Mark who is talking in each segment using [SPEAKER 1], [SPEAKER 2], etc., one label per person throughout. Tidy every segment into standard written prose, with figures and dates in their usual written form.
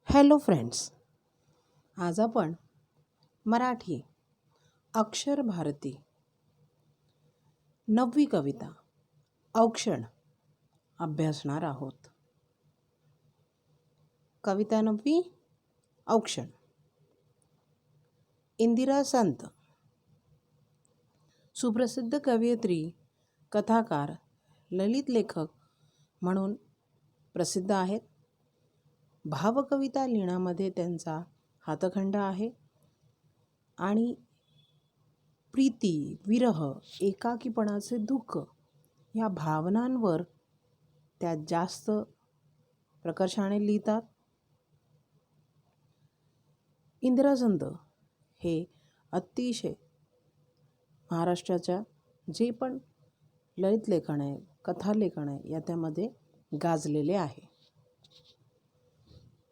[SPEAKER 1] Hello friends, आज आपण मराठी अक्षर भारती 9वी कविता औक्षण अभ्यासणार आहोत. कविता 9वी औक्षण. इंदिरा संत सुप्रसिद्ध कवयित्री, कथाकार, ललित लेखक म्हणून प्रसिद्ध आहेत. भावकविता लिहिण्यामध्ये त्यांचा हातखंड आहे आणि प्रीती, विरह, एकाकीपणाचे दुःख या भावनांवर त्या जास्त प्रकर्षाने लिहितात. इंदिरा संत हे अतिशय महाराष्ट्राच्या जे पण ललित लेखन आहे, कथा लेखन आहे या त्यामध्ये गाजलेले आहे.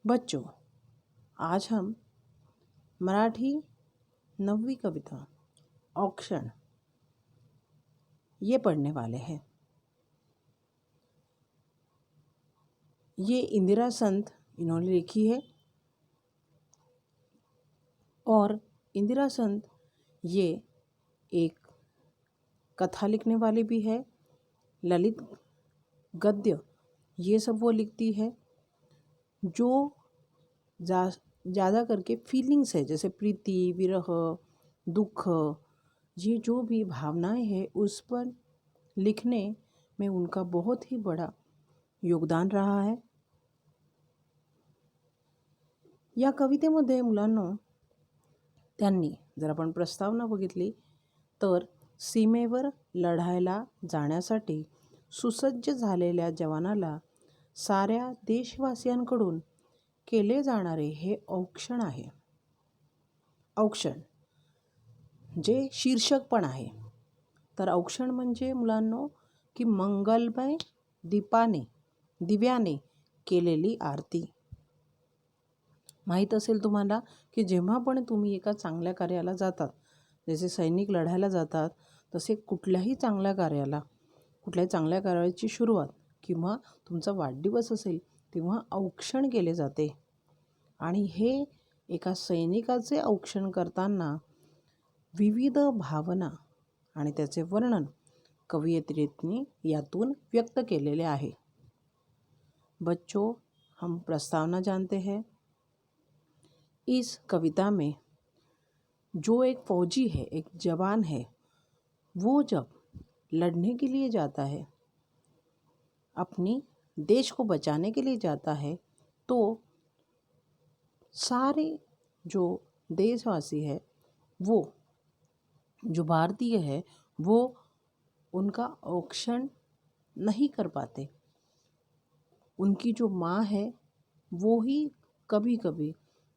[SPEAKER 1] बच्चों, आज हम मराठी 9वी कविता औक्षण ये पढ़ने वाले हैं. ये इंदिरा संत इन्होंने लिखी है और इंदिरा संत ये एक कथा लिखने वाली भी है, ललित गद्य ये सब वो लिखती है जो ज़्यादा करके फीलिंग्स है, जैसे प्रीति, विरह, दुख, ये जो भी भावनाएं हैं उस पर लिखने में उनका बहुत ही बड़ा योगदान रहा है. या कवितेमध्ये मुलांनो त्यांनी जर आपण प्रस्तावना बघितली तर सीमेवर लढायला जाण्यासाठी सुसज्ज झालेल्या जवानाला साऱ्या देशवासियांकडून केले जाणारे हे औक्षण आहे. औक्षण जे शीर्षक पण आहे. तर औक्षण म्हणजे मुलांनो की मंगलमय दिव्याने केलेली आरती. माहीत असेल तुम्हाला की जेव्हा पण तुम्ही एका चांगल्या कार्याला जातात, जसे सैनिक लढायला जातात, तसे कुठल्याही चांगल्या कार्याची सुरुवात किंवा तुमचा वाढदिवस असेल तेव्हा औक्षण केले जाते. आणि हे एका सैनिकाचे औक्षण करताना विविध भावना आणि त्याचे वर्णन कवयित्रीने यातून व्यक्त केलेले आहे. बच्चों, हम प्रस्तावना जानते हैं. इस कविता में जो एक फौजी है, एक जवान है, वो जब लड़ने के लिए जाता है, अपनी देश को बचाने के लिए जाता है, तो सारे जो देशवासी है, वो जो भारतीय है, वो उनका औक्षण नहीं कर पाते. उनकी जो माँ है वो ही कभी कभी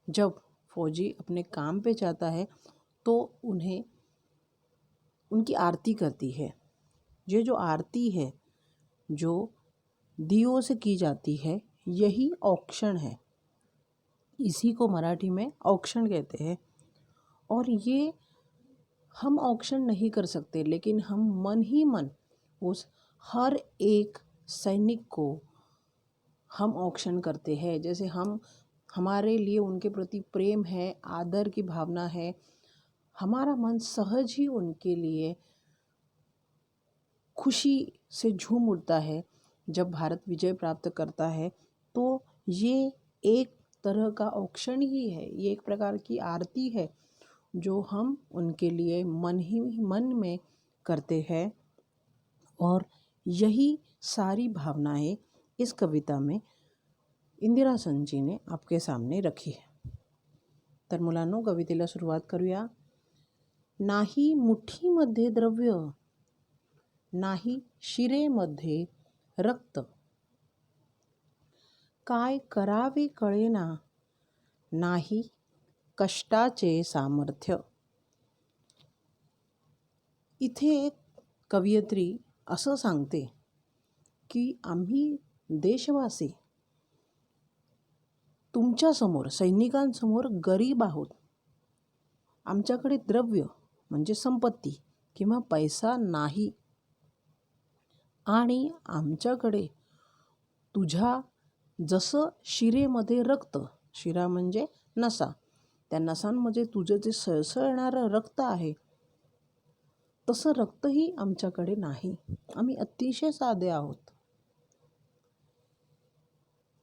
[SPEAKER 1] जब फौजी अपने काम पे जाता है तो उन्हें उनकी आरती करती है. ये जो आरती है जो दियों से की जाती है, यही औक्षण है. इसी को मराठी में औक्षण कहते हैं. और ये हम औक्षण नहीं कर सकते, लेकिन हम मन ही मन उस हर एक सैनिक को हम औक्षण करते हैं. जैसे हमारे लिए उनके प्रति प्रेम है, आदर की भावना है, हमारा मन सहज ही उनके लिए खुशी से झूम उठता है जब भारत विजय प्राप्त करता है. तो ये एक तरह का औक्षण ही है, ये एक प्रकार की आरती है जो हम उनके लिए मन में करते हैं. और यही सारी भावनाएं इस कविता में इंदिरा संत जी ने आपके सामने रखी है. तर मुलांनो, कवितेला सुरुवात करूया. नाही मुठीमध्ये द्रव्य, नाही शिरेमध्ये रक्त, काय करावे कळेना, नाही कष्टाचे सामर्थ्य. इथे कवयित्री असं सांगते की आम्ही देशवासी तुमच्यासमोर, सैनिकांसमोर गरीब आहोत. आमच्याकडे द्रव्य म्हणजे संपत्ती किंवा पैसा नाही आणि आमच्याकडे तुझ्या जसं शिरेमध्ये रक्त शिरा म्हणजे नसा. त्या नसांमध्ये तुझं जे सळसळणारं रक्त आहे, तसं रक्तही आमच्याकडे नाही. आम्ही अतिशय साधे आहोत.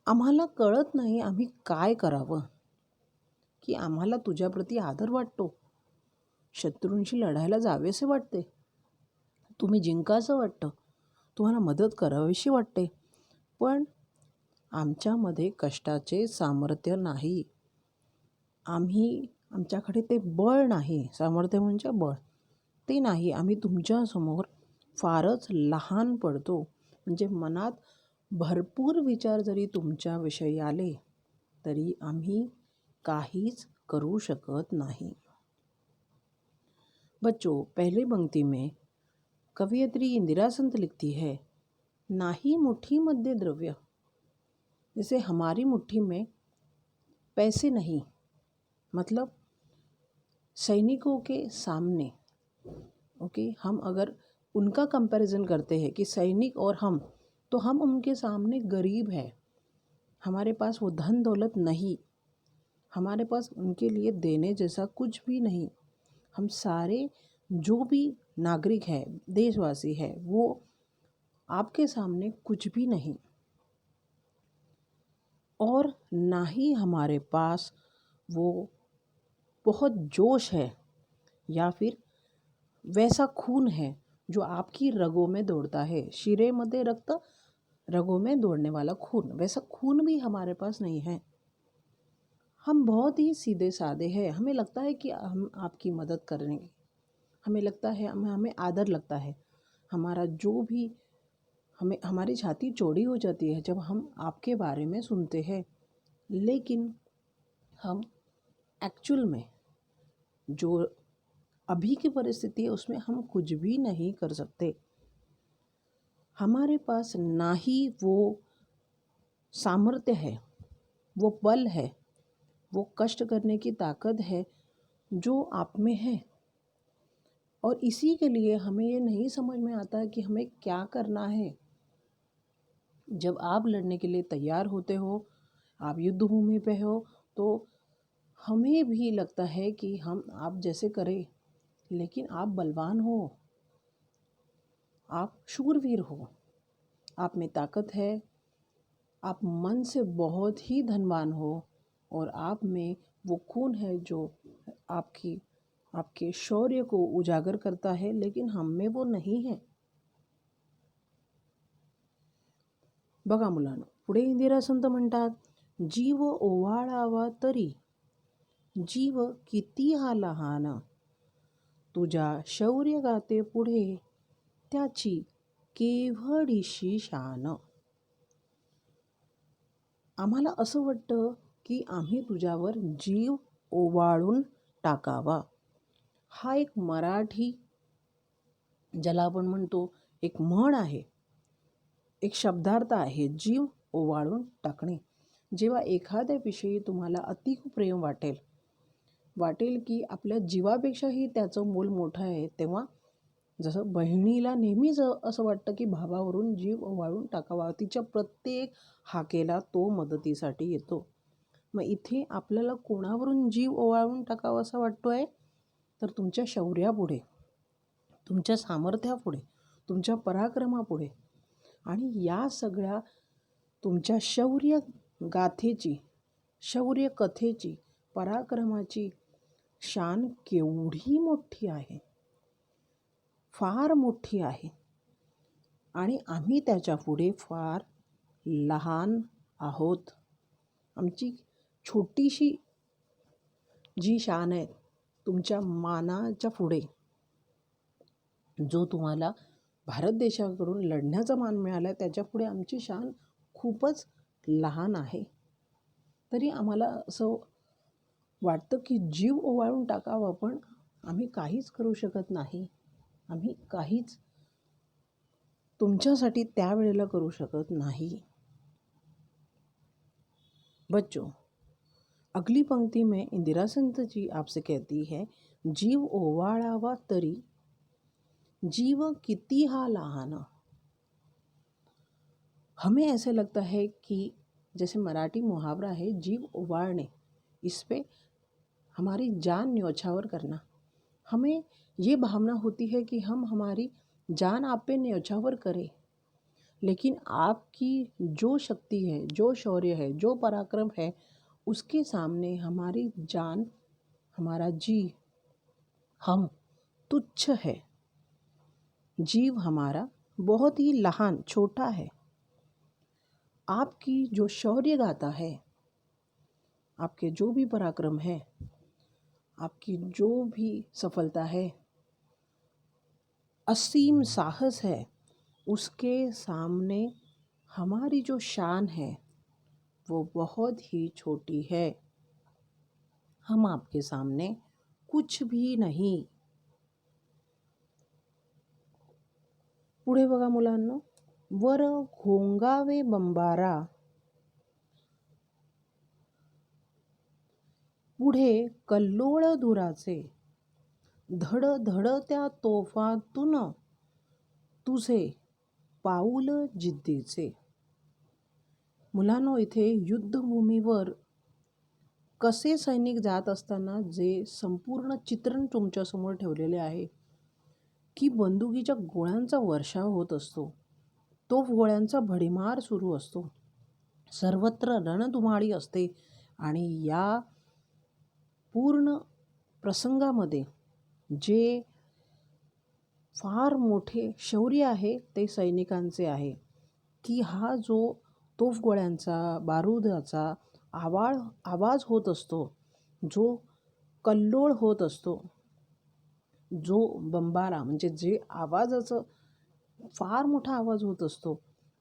[SPEAKER 1] आम्हाला कळत नाही आम्ही काय करावं, की आम्हाला तुझ्याप्रती आदर वाटतो, शत्रूंशी लढायला जावेसे वाटते, तुम्ही जिंकायचं वाटतं, तुम्हाला मदत करावीशी वाटते, पण आमच्यामध्ये कष्टाचे सामर्थ्य नाही. आमच्याकडे ते बळ नाही. सामर्थ्य म्हणजे बळ ते नाही. आम्ही तुमच्यासमोर फारच लहान पडतो. म्हणजे मनात भरपूर विचार जरी तुमच्याविषयी आले तरी आम्ही काहीच करू शकत नाही. बच्चों, पहली पंक्ति में कवयित्री इंदिरा संत लिखती है, नाही मुट्ठी मध्य द्रव्य। जैसे हमारी मुट्ठी में पैसे नहीं, मतलब सैनिकों के सामने, ओके, हम अगर उनका कंपैरिजन करते हैं कि सैनिक और हम, तो हम उनके सामने गरीब है। हमारे पास वो धन दौलत नहीं, हमारे पास उनके लिए देने जैसा कुछ भी नहीं। हम सारे जो भी नागरिक है, देशवासी है, वो आपके सामने कुछ भी नहीं। और ना ही हमारे पास वो बहुत जोश है या फिर वैसा खून है जो आपकी रगों में दौड़ता है। शिरे मध्य रक्त, रगों में दौड़ने वाला खून, वैसा खून भी हमारे पास नहीं है। हम बहुत ही सीधे साधे हैं। हमें लगता है कि हम आपकी मदद करेंगे, हमें लगता है हमें आदर लगता है, हमारा जो भी हमारी छाती चौड़ी हो जाती है जब हम आपके बारे में सुनते हैं। लेकिन हम एक्चुअल में जो अभी की परिस्थिति है उसमें हम कुछ भी नहीं कर सकते। हमारे पास ना ही वो सामर्थ्य है, वो बल है, वो कष्ट करने की ताकत है जो आप में है। और इसी के लिए हमें ये नहीं समझ में आता कि हमें क्या करना है। जब आप लड़ने के लिए तैयार होते हो, आप युद्ध भूमि पे हो, तो हमें भी लगता है कि हम आप जैसे करें, लेकिन आप बलवान हो, आप शूरवीर हो, आप में ताकत है, आप मन से बहुत ही धनवान हो और आप में वो खून है जो आपके शौर्य को उजागर करता है, लेकिन हम में वो नहीं है। बघा मुलांनो, पुढे इंदिरा संत म्हणतात, जीव ओवाळावा तरी जीव किती हा लहान, तुझ्या शौर्य गाते पुढे त्याची केवढीशी शान। आम्हाला असं वाटतं की आम्ही तुझ्यावर जीव ओवाळून टाकावा। हा एक मराठी ज्याला आपण म्हणतो एक म्हण आहे, एक शब्दार्थ आहे, जीव ओवाळून टाकणे। जेव्हा एखाद्याविषयी तुम्हाला अतिक प्रेम वाटेल की आपल्या जीवापेक्षाही त्याचं मोल मोठं आहे, तेव्हा जसं बहिणीला नेहमीच असं वाटतं की भावावरून जीव ओवाळून टाकावा, तिच्या प्रत्येक हाकेला तो मदतीसाठी येतो। मग इथे आपल्याला कोणावरून जीव ओवाळून टाकावा असा वाटतो आहे, तर तुमच्या शौर्यापुढे, तुमच्या सामर्थ्यापुढे, तुमच्या पराक्रमापुढे। आणि या सगळ्या तुमच्या शौर्य गाथेची, शौर्य कथेची, पराक्रमाची शान केवढी मोठी आहे, फार मोठी आहे, आणि आम्ही त्याच्यापुढे फार लहान आहोत। आमची छोटीशी जी शान आहे तुमच्या मानाच्या पुढे, जो तुम्हाला भारत देशाकडून लढण्याचा मान मिळाला आहे त्याच्यापुढे आमची शान खूपच लहान आहे। तरी आम्हाला असं वाटतं की जीव ओवाळून टाकावा, पण आम्ही काहीच करू शकत नाही, आम्ही काहीच तुमच्यासाठी त्यावेळेला करू शकत नाही। बच्चों, अगली पंक्ति में इंदिरा संत जी आपसे कहती है, जीव ओवाळावा तरी जीव किती हा लहान। हमें ऐसे लगता है कि जैसे मराठी मुहावरा है जीव ओवाळणे, इस पे हमारी जान न्यौछावर करना। हमें ये भावना होती है कि हम हमारी जान आप पे न्यौछावर करें, लेकिन आपकी जो शक्ति है, जो शौर्य है, जो पराक्रम है, उसके सामने हमारी जान, हमारा जी, हम तुच्छ है। जीव हमारा बहुत ही लहान, छोटा है। आपकी जो शौर्य गाथा है, आपके जो भी पराक्रम है, आपकी जो भी सफलता है, असीम साहस है, उसके सामने हमारी जो शान है वो बहुत ही छोटी है। हम आपके सामने कुछ भी नहीं। पुढे बघा मुलांनो, वर घोंगावे बंबारा, पुढे कल्लोळ धुराचे, धड धड त्या तोफातून तुझे पाऊल जिद्दीचे। मुलांनो, इथे युद्धभूमीवर कसे सैनिक जात असताना जे संपूर्ण चित्रण तुमच्यासमोर ठेवलेले आहे की बंदुकीच्या गोळ्यांचा वर्षाव होत असतो, तोफ गोळ्यांचा भडीमार सुरू असतो, सर्वत्र रणधुमाळी असते आणि या पूर्ण प्रसंगामध्ये जे फार मोठे शौर्य आहे ते सैनिकांचे आहे की हा जो तोफगोळ्यांचा, बारूदाचा आवाज होत असतो, जो कल्लोळ होत असतो, जो बंबारा म्हणजे जे आवाजाचं फार मोठा आवाज होत असतो,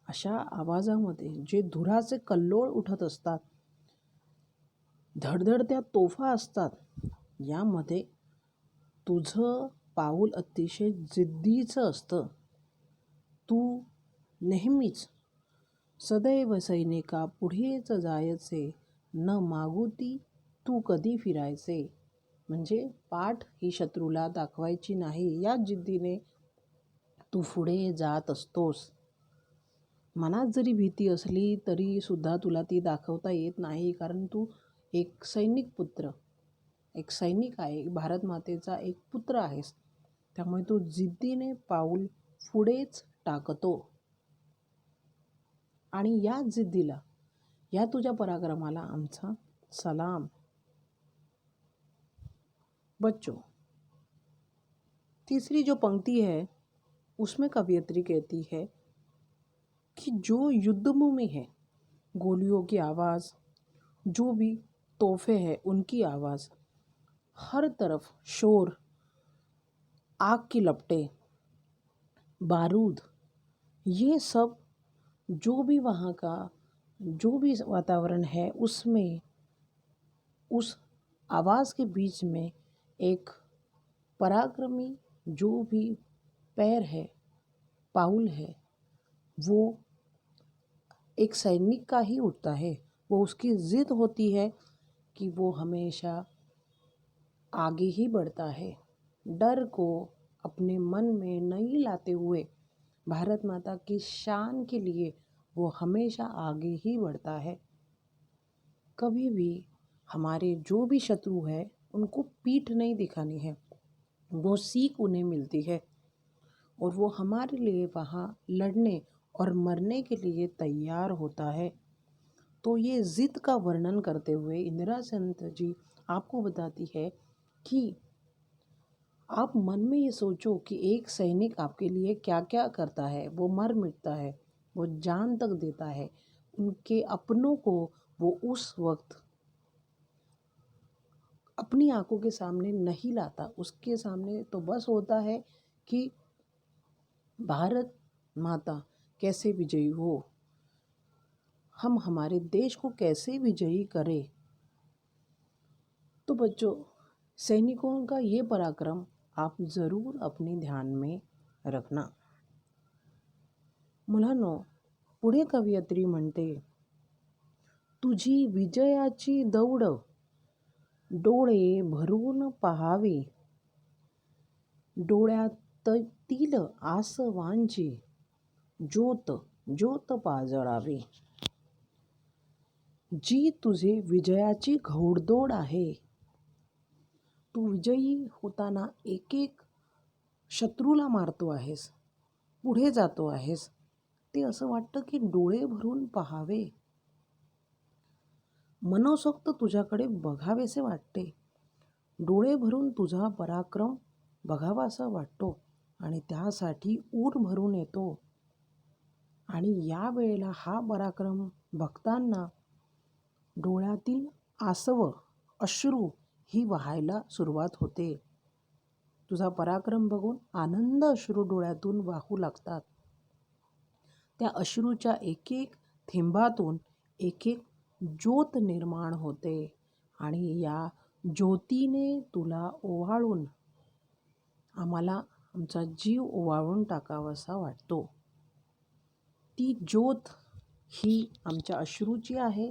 [SPEAKER 1] अशा आवाजामध्ये जे धुराचे कल्लोळ उठत असतात, धडधडत्या तोफा असतात, यामध्ये तुझं पाऊल अतिशय जिद्दीचं असतं. तू नेहमीच सदैव सैनिका पुढेच जायचे, न मागुती तू कधी फिरायचे. म्हणजे पाठ ही शत्रूला दाखवायची नाही, या जिद्दीने तू पुढे जात असतोस. मनात जरी भीती असली तरी सुद्धा तुला ती दाखवता येत नाही, कारण तू एक सैनिक पुत्र, एक सैनिक आहे, भारत मातेचा एक पुत्र आहेस. त्यामुळे तू जिद्दीने पाऊल पुढेच टाकतो. आणि या जिद्दीला, या तुझ्या पराक्रमाला आमचा सलाम. बच्चों, तीसरी जो पंक्ति है उसमें कवयित्री कहती है कि जो युद्धभूमि है, गोलियों की आवाज़, जो भी तोहफे हैं उनकी आवाज़, हर तरफ शोर, आग की लपटें, बारूद, ये सब जो भी वहाँ का जो भी वातावरण है, उसमें उस आवाज़ के बीच में एक पराक्रमी जो भी पैर है, पाउल है, वो एक सैनिक का ही उठता है। वो उसकी ज़िद होती है कि वो हमेशा आगे ही बढ़ता है, डर को अपने मन में नहीं लाते हुए भारत माता की शान के लिए वो हमेशा आगे ही बढ़ता है। कभी भी हमारे जो भी शत्रु है उनको पीठ नहीं दिखानी है, वो सीख उन्हें मिलती है और वो हमारे लिए वहाँ लड़ने और मरने के लिए तैयार होता है। तो ये ज़िद का वर्णन करते हुए इंदिरा संत जी आपको बताती है कि आप मन में ये सोचो कि एक सैनिक आपके लिए क्या क्या करता है। वो मर मिटता है, वो जान तक देता है, उनके अपनों को वो उस वक्त अपनी आंखों के सामने नहीं लाता। उसके सामने तो बस होता है कि भारत माता कैसे विजयी हो, हम हमारे देश को कैसे विजयी करें। तो बच्चों, सैनिकों का ये पराक्रम आप ज़रूर अपने ध्यान में रखना. मुलांनो, पुढे कवयित्री म्हणते, तुझी विजयाची दौड डोळे भरून पहावे, डोळ्यातील आसवांची ज्योत ज्योत पाजळावी. जी तुझे विजयाची घोडदौड आहे. तू विजयी होताना एक एक शत्रूला मारतो आहेस, पुढे जातो आहेस. ते असं वाटतं की डोळे भरून पाहावे, मनसोक्त तुझ्याकडे बघावेसे वाटते. डोळे भरून तुझा पराक्रम बघावासा वाटतो आणि त्यासाठी ऊर भरून येतो. आणि या वेळेला हा पराक्रम बघताना डोळ्यातील आसव, अश्रू ही वाहायला सुरुवात होते. तुझा पराक्रम बघून आनंद अश्रू डोळ्यातून वाहू लागतात. त्या अश्रूच्या एक एक थेंबातून एक एक ज्योत निर्माण होते आणि या ज्योतीने तुला ओवाळून आम्हाला आमचा जीव ओवाळून टाकावासा वाटतो. ती ज्योत ही आमच्या अश्रूची आहे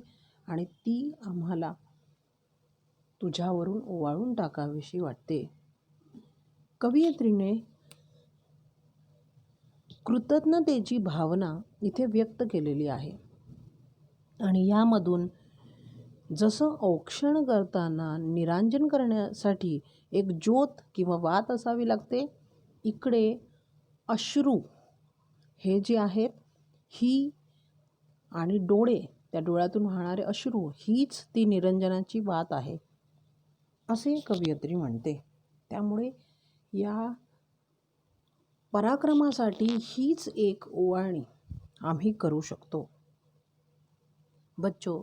[SPEAKER 1] आणि ती आम्हाला तुझ्यावरून ओवाळून टाकावीशी वाटते. कवयित्रीने कृतज्ञतेची भावना इथे व्यक्त केलेली आहे आणि यामधून जसं औक्षण करताना निरांजन करण्यासाठी एक ज्योत किंवा वात असावी लागते, इकडे अश्रू हे जे आहेत ही आणि डोळे, त्या डोळ्यातून वाहणारे अश्रू हीच ती निरंजनाची वात आहे असे कवयित्री म्हणते. त्यामुळे या पराक्रमासाठी हीच एक ओवाळणी आम्ही करू शकतो. बच्चों,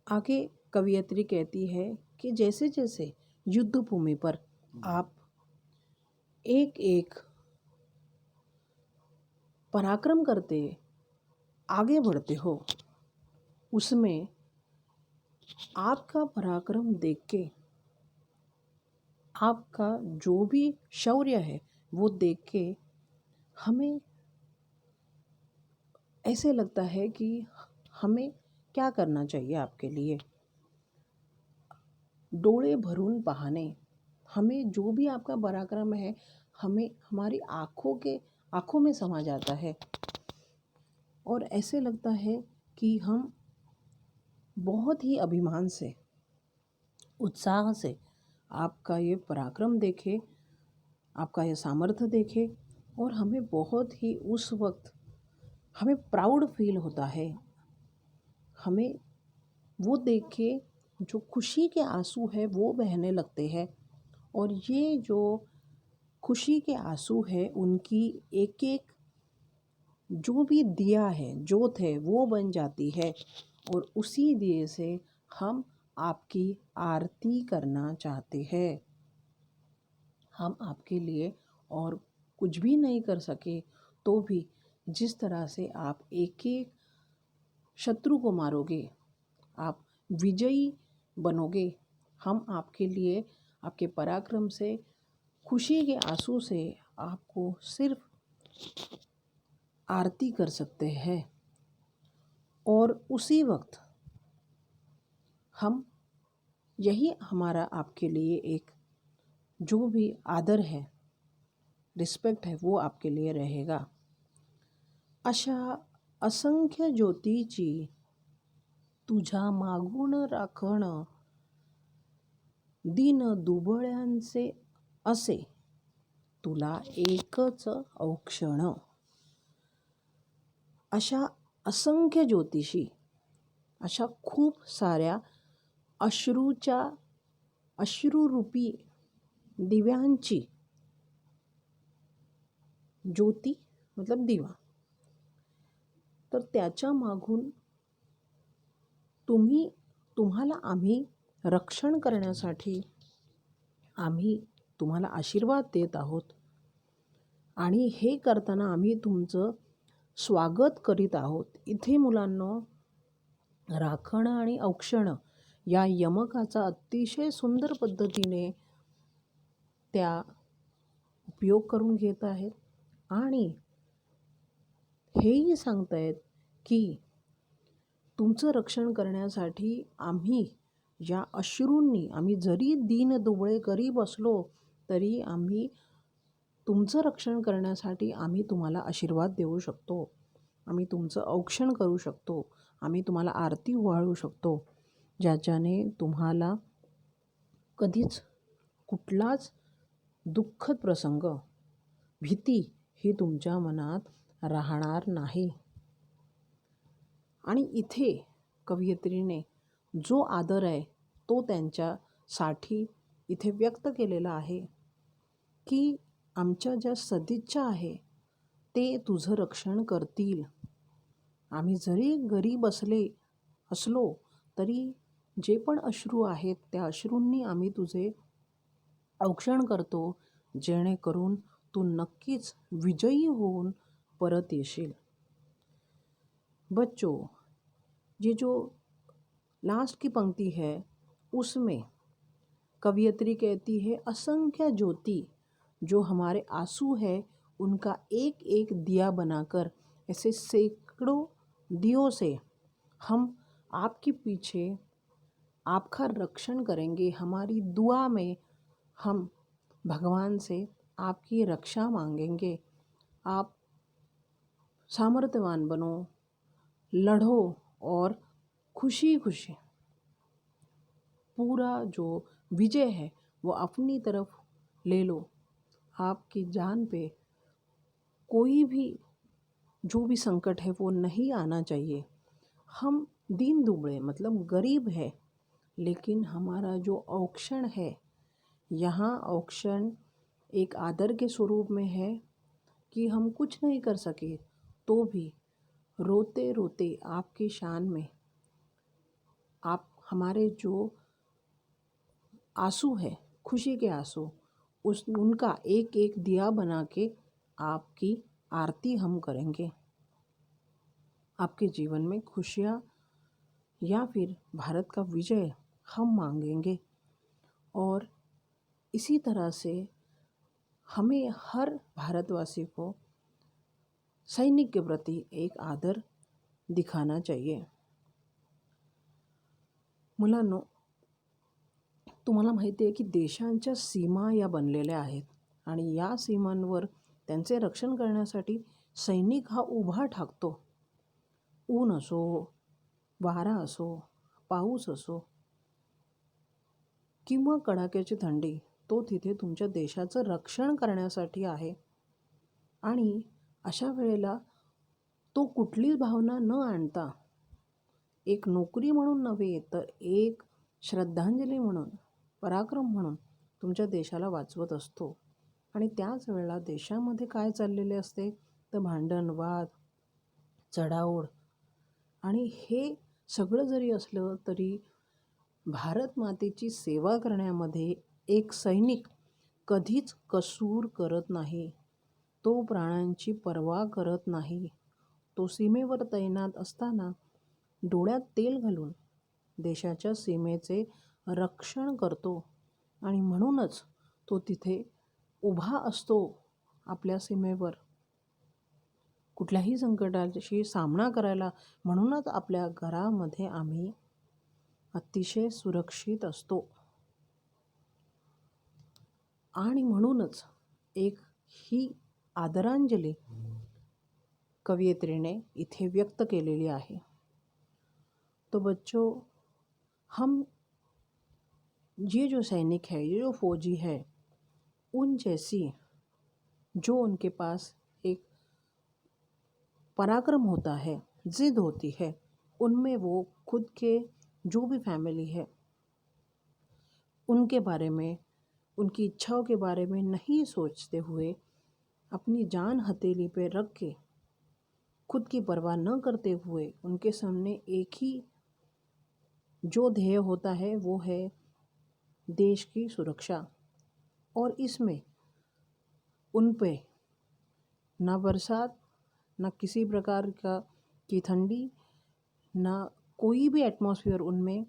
[SPEAKER 1] आगे कवयित्री कहती है कि जैसे जैसे युद्ध भूमि पर आप एक एक पराक्रम करते आगे बढ़ते हो, उसमें आपका पराक्रम देख के, आपका जो भी शौर्य है वो देख के हमें ऐसे लगता है कि हमें क्या करना चाहिए आपके लिए. डोळे भरून पाहने, हमें जो भी आपका पराक्रम है हमें हमारी आँखों में समा जाता है और ऐसे लगता है कि हम बहुत ही अभिमान से, उत्साह से आपका ये पराक्रम देखें, आपका ये सामर्थ्य देखें और हमें बहुत ही उस वक्त हमें प्राउड फील होता है. हमें वो देख के जो खुशी के आंसू है वो बहने लगते हैं और ये जो खुशी के आंसू है उनकी एक एक जो भी दिया है, जोत है, वो बन जाती है और उसी दिए से हम आपकी आरती करना चाहते हैं. हम आपके लिए और कुछ भी नहीं कर सके तो भी जिस तरह से आप एक एक शत्रु को मारोगे, आप विजयी बनोगे, हम आपके लिए आपके पराक्रम से, खुशी के आंसू से आपको सिर्फ आरती कर सकते हैं. और उसी वक्त हम यही हमारा आपके लिए एक जो भी आदर है, रिस्पेक्ट है, वो आपके लिए रहेगा. अशा असंख्य ज्योतीची तुझ्या मागून राखण, दीन दुबळ्यांचे असे तुला एकच औक्षण. अशा असंख्य ज्योतिषी, अशा खूप साऱ्या अश्रुरूपी दिव्यांची, ज्योती मतलब दिवा, तर त्याच्या मागून तुम्हाला आम्ही रक्षण करण्यासाठी आम्ही तुम्हाला आशीर्वाद देत आहोत आणि हे करताना आम्ही तुमचं स्वागत करीत आहोत. इथे मुलांनो, राखण आणि औक्षण या यमकाचा अतिशय सुंदर पद्धतीने त्या उपयोग करून घेत आहेत आणि हेही सांगतायत की तुमचं रक्षण करण्यासाठी आम्ही या अश्रूंनी, आम्ही जरी दीन दुबळे गरीब असलो तरी आम्ही तुमचं रक्षण करण्यासाठी आम्ही तुम्हाला आशीर्वाद देऊ शकतो, आम्ही तुमचं औक्षण करू शकतो, आम्ही तुम्हाला आरती ओवाळू शकतो, ज्याच्याने तुम्हाला कधीच कुठलाच दुःखद प्रसंग, भीती ही तुमच्या मनात राहणार नाही. आणि इथे कवयित्रीने जो आदर आहे तो त्यांच्यासाठी इथे व्यक्त केलेला आहे की आमच्या ज्या सदिच्छा आहे ते तुझं रक्षण करतील. आम्ही जरी गरीब असलो तरी जे पण अश्रू आहेत त्या अश्रूंनी आम्ही तुझे औक्षण करतो, जेणेकरून तू नक्कीच विजयी होऊन परत येशील. बच्चों, ये जो लास्ट की पंक्ति है उसमें कवयित्री कहती है, असंख्य ज्योति जो हमारे आंसू है उनका एक एक दिया बनाकर ऐसे सैकड़ों दियों से हम आपके पीछे आपका रक्षण करेंगे। हमारी दुआ में हम भगवान से आपकी रक्षा मांगेंगे। आप सामर्थ्यवान बनो, लड़ो और खुशी खुशी पूरा जो विजय है वो अपनी तरफ ले लो। आपकी जान पे कोई भी जो भी संकट है वो नहीं आना चाहिए। हम दीन दुबळे मतलब गरीब है, लेकिन हमारा जो औक्षण है, यहाँ औक्षण एक आदर के स्वरूप में है कि हम कुछ नहीं कर सके तो भी रोते रोते आपकी शान में आप हमारे जो आंसू है, खुशी के आंसू, उनका एक एक दिया बना के आपकी आरती हम करेंगे। आपके जीवन में खुशियाँ या फिर भारत का विजय हम मांगेंगे। और इसी तरह से हमें हर भारतवासी को सैनिक के प्रति एक आदर दिखाना चाहिए। मुलांनो, तुम्हाला माहिती आहे की देशांच्या सीमा या बनलेल्या आहेत आणि या सीमांवर त्यांचे रक्षण करण्यासाठी सैनिक हा उभा ठाकतो. ऊन असो, वारा असो, पाऊस असो किंवा कडाक्याची थंडी, तो तिथे तुमच्या देशाचं रक्षण करण्यासाठी आहे. आणि अशा वेळेला तो कुठलीच भावना न आणता एक नोकरी म्हणून नव्हे तर एक श्रद्धांजली म्हणून, पराक्रम म्हणून तुमच्या देशाला वाचवत असतो. आणि त्याच वेळेला देशामध्ये काय चाललेले असते तर भांडण, वाद, चढाओढ, आणि हे सगळं जरी असलं तरी भारत मातेची सेवा करण्यामध्ये एक सैनिक कधीच कसूर करत नाही. तो प्राणांची पर्वा करत नाही. तो सीमेवर तैनात असताना डोळ्यात तेल घालून देशाच्या सीमेचे रक्षण करतो आणि म्हणूनच तो तिथे उभा असतो आपल्या सीमेवर कुठल्याही संकटाशी सामना करायला. म्हणूनच आपल्या घरामध्ये आम्ही अतिशय सुरक्षित असतो. आणि म्हणूनच एक ही आदरांजली कवयित्रीने इथे व्यक्त केलेली आहे. तो बच्चों, हम ये जो सैनिक है, ये जो फौजी है, उन जैसी जो उनके पास एक पराक्रम होता है, जिद होती है, उनमें वो खुद के जो भी फैमिली है उनके बारे में, उनकी इच्छाओं के बारे में नहीं सोचते हुए अपनी जान हथेली पे रख के, खुद की परवाह न करते हुए उनके सामने एक ही जो ध्येय होता है वो है देश की सुरक्षा। और इसमें उन पे ना बरसात, ना किसी प्रकार की ठंडी, ना कोई भी एटमॉस्फेयर उनमें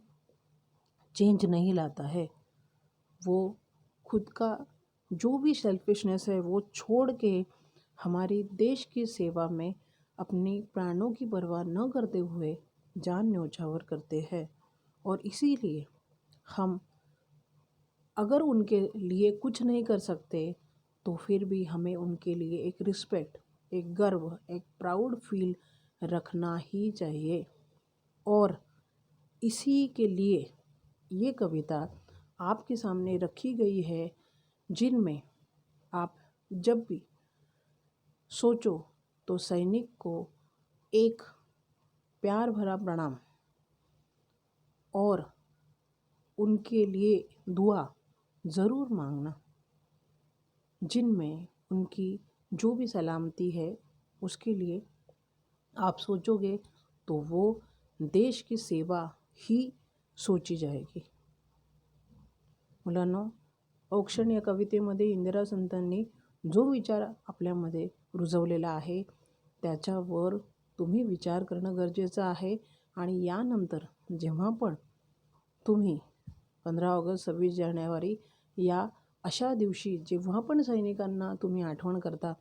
[SPEAKER 1] चेंज नहीं लाता है। वो खुद का जो भी सेल्फिशनेस है वो छोड़ के हमारी देश की सेवा में अपनी प्राणों की परवाह न करते हुए जान न्योछावर करते हैं। और इसीलिए हम अगर उनके लिए कुछ नहीं कर सकते तो फिर भी हमें उनके लिए एक रिस्पेक्ट, एक गर्व, एक प्राउड फील रखना ही चाहिए। और इसी के लिए ये कविता आपके सामने रखी गई है, जिनमें आप जब भी सोचो तो सैनिक को एक प्यार भरा प्रणाम और उनके लिए दुआ ज़रूर मांगना, जिनमें उनकी जो भी सलामती है उसके लिए आप सोचोगे तो वो देश की सेवा ही सोची जाएगी. मुलांनो, औक्षण या कवितेमध्ये इंदिरा संतांनी जो विचार आपल्यामध्ये रुजवलेला आहे त्याच्यावर तुम्ही विचार करणं गरजेचं आहे. आणि यानंतर जेव्हा पण तुम्ही 15 ऑगस्ट 26 जानेवारी या अशा दिवशी जेव्हा पण सैनिकांना तुम्ही आठवण करता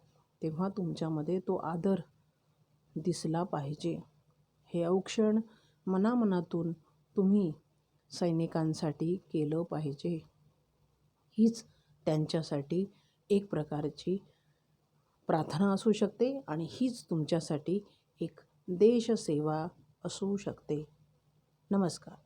[SPEAKER 1] तेव्हा तुमच्यामध्ये तो आदर दिसला पाहिजे. हे औक्षण मनामनातून तुम्ही सैनिकांसाठी केलं पाहिजे. हीच त्यांच्यासाठी एक प्रकारची प्रार्थना असू शकते आणि हीच तुमच्यासाठी एक देशसेवा असू शकते. नमस्कार.